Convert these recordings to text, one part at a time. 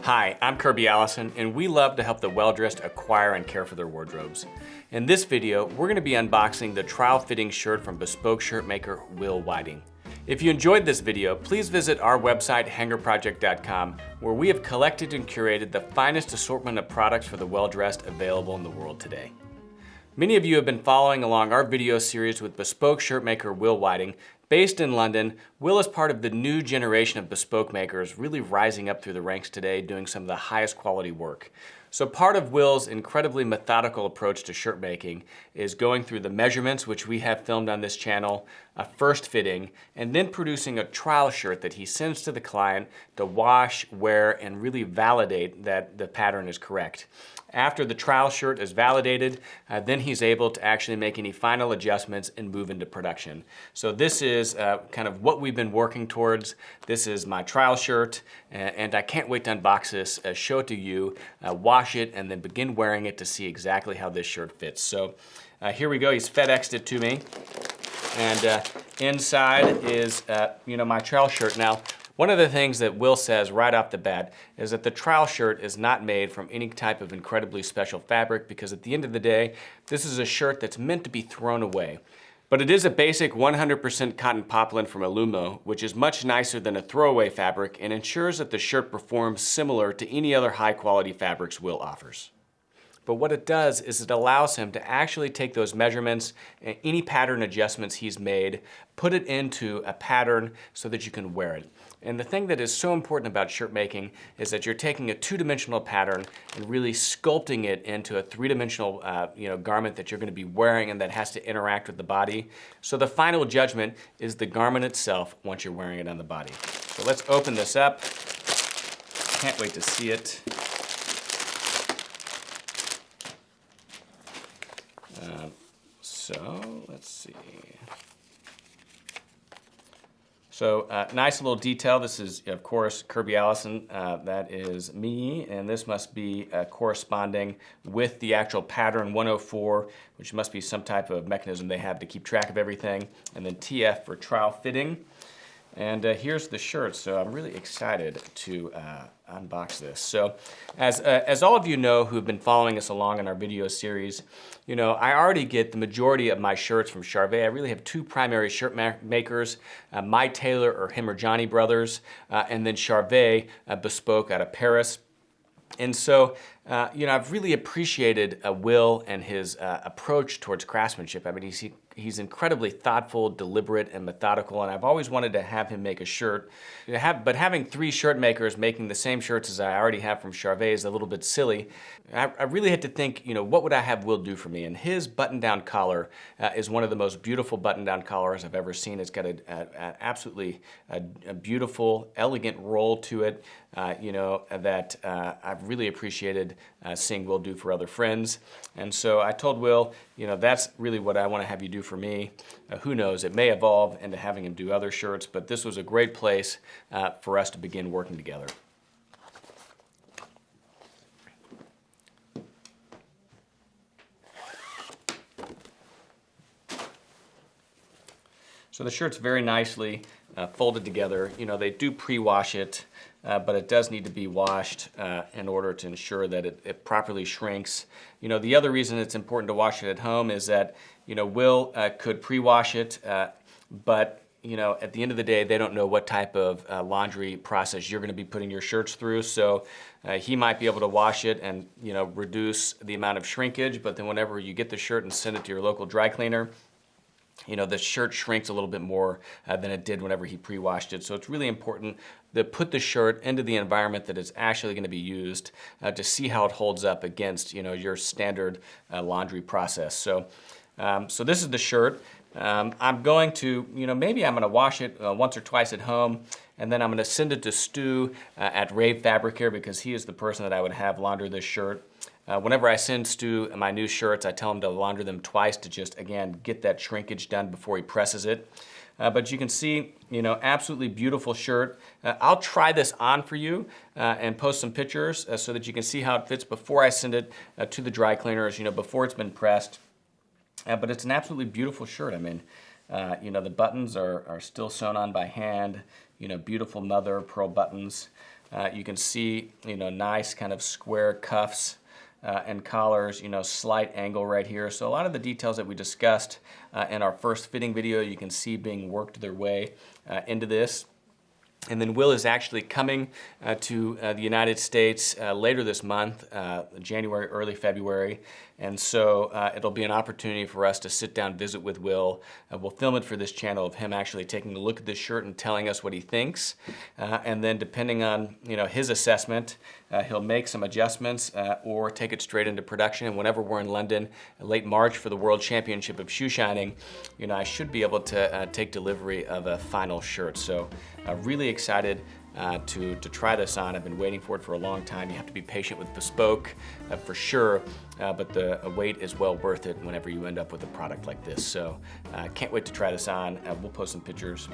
Hi, I'm Kirby Allison, and we love to help the well-dressed acquire and care for their wardrobes. In this video, we're going to be unboxing the trial fitting shirt from Bespoke shirt maker Wil Whiting. If you enjoyed this video, please visit our website hangerproject.com, where we have collected and curated the finest assortment of products for the well-dressed available in the world today. Many of you have been following along our video series with Bespoke shirt maker Wil Whiting. Based in London, Wil is part of the new generation of bespoke makers really rising up through the ranks today, doing some of the highest quality work. So part of Wil's incredibly methodical approach to shirt making is going through the measurements, which we have filmed on this channel, a first fitting, and then producing a trial shirt that he sends to the client to wash, wear, and really validate that the pattern is correct. After the trial shirt is validated, then he's able to actually make any final adjustments and move into production. So this is kind of what we've been working towards. This is my trial shirt, and I can't wait to unbox this, show it to you, wash it, and then begin wearing it to see exactly how this shirt fits. So here we go. He's FedExed it to me, and inside is my trial shirt. Now, one of the things that Wil says right off the bat is that the trial shirt is not made from any type of incredibly special fabric, because at the end of the day, this is a shirt that's meant to be thrown away. But it is a basic 100% cotton poplin from Alumo, which is much nicer than a throwaway fabric and ensures that the shirt performs similar to any other high quality fabrics Wil offers. But what it does is it allows him to actually take those measurements and any pattern adjustments he's made, put it into a pattern so that you can wear it. And the thing that is so important about shirt making is that you're taking a two-dimensional pattern and really sculpting it into a three-dimensional garment that you're going to be wearing and that has to interact with the body. So the final judgment is the garment itself once you're wearing it on the body. So let's open this up. Can't wait to see it. So let's see. So nice little detail. This is, of course, Kirby Allison. That is me, and this must be corresponding with the actual pattern 104, which must be some type of mechanism they have to keep track of everything. And then TF for trial fitting. And here's the shirt, so I'm really excited to unbox this. So as all of you know who've been following us along in our video series, I already get the majority of my shirts from Charvet. I really have two primary shirt makers, My Tailor or Him or Johnny Brothers, and then Charvet Bespoke out of Paris. And so, I've really appreciated Wil and his approach towards craftsmanship. I mean, he's incredibly thoughtful, deliberate, and methodical, and I've always wanted to have him make a shirt. But having three shirt makers making the same shirts as I already have from Charvet is a little bit silly. I really had to think, what would I have Wil do for me? And his button-down collar is one of the most beautiful button-down collars I've ever seen. It's got absolutely a beautiful, elegant roll to it, that I've really appreciated seeing Wil do for other friends. And so I told Wil, that's really what I want to have you do for me. Who knows, it may evolve into having him do other shirts, but this was a great place for us to begin working together. So the shirt's very nicely folded together. They do pre-wash it, but it does need to be washed in order to ensure that it properly shrinks. The other reason it's important to wash it at home is that, Wil could pre-wash it, but at the end of the day, they don't know what type of laundry process you're going to be putting your shirts through. So he might be able to wash it and, reduce the amount of shrinkage, but then whenever you get the shirt and send it to your local dry cleaner, the shirt shrinks a little bit more than it did whenever he pre-washed it. So it's really important to put the shirt into the environment that it's actually going to be used to see how it holds up against, your standard laundry process. So this is the shirt. I'm going to, maybe I'm going to wash it once or twice at home, and then I'm going to send it to Stu at Rave Fabric here, because he is the person that I would have launder this shirt. Whenever I send Stu my new shirts, I tell him to launder them twice to just, again, get that shrinkage done before he presses it. But you can see, absolutely beautiful shirt. I'll try this on for you and post some pictures so that you can see how it fits before I send it to the dry cleaners, before it's been pressed. But it's an absolutely beautiful shirt. I mean, the buttons are still sewn on by hand, beautiful mother of pearl buttons. You can see, nice kind of square cuffs and collars, slight angle right here. So a lot of the details that we discussed in our first fitting video, you can see being worked their way into this. And then Wil is actually coming to the United States later this month, January, early February. And so it'll be an opportunity for us to sit down, visit with Wil. We'll film it for this channel of him actually taking a look at this shirt and telling us what he thinks. And then depending on his assessment, he'll make some adjustments or take it straight into production. And whenever we're in London, late March for the World Championship of Shoe Shining, I should be able to take delivery of a final shirt. So really excited to try this on. I've been waiting for it for a long time. You have to be patient with Bespoke for sure, but the wait is well worth it whenever you end up with a product like this. So can't wait to try this on. We'll post some pictures.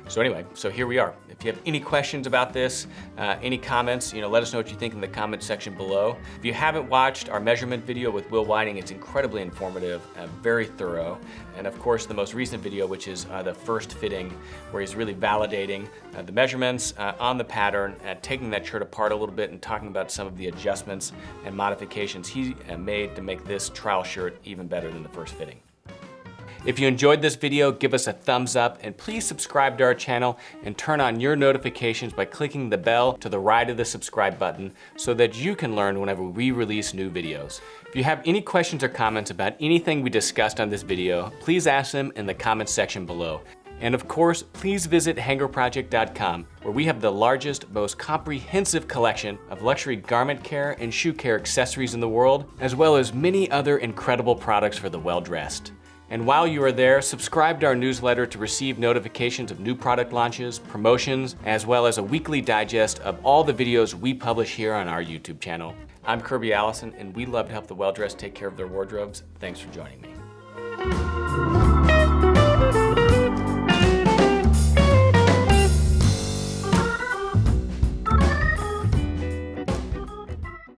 So anyway, so here we are. If you have any questions about this, any comments, let us know what you think in the comment section below. If you haven't watched our measurement video with Wil Whiting, it's incredibly informative, very thorough. And of course, the most recent video, which is the first fitting, where he's really validating the measurements on the pattern, taking that shirt apart a little bit and talking about some of the adjustments and modifications he made to make this trial shirt even better than the first fitting. If you enjoyed this video, give us a thumbs up and please subscribe to our channel and turn on your notifications by clicking the bell to the right of the subscribe button so that you can learn whenever we release new videos. If you have any questions or comments about anything we discussed on this video, please ask them in the comments section below. And of course, please visit hangerproject.com, where we have the largest, most comprehensive collection of luxury garment care and shoe care accessories in the world, as well as many other incredible products for the well-dressed. And while you are there, subscribe to our newsletter to receive notifications of new product launches, promotions, as well as a weekly digest of all the videos we publish here on our YouTube channel. I'm Kirby Allison, and we love to help the well-dressed take care of their wardrobes. Thanks for joining me.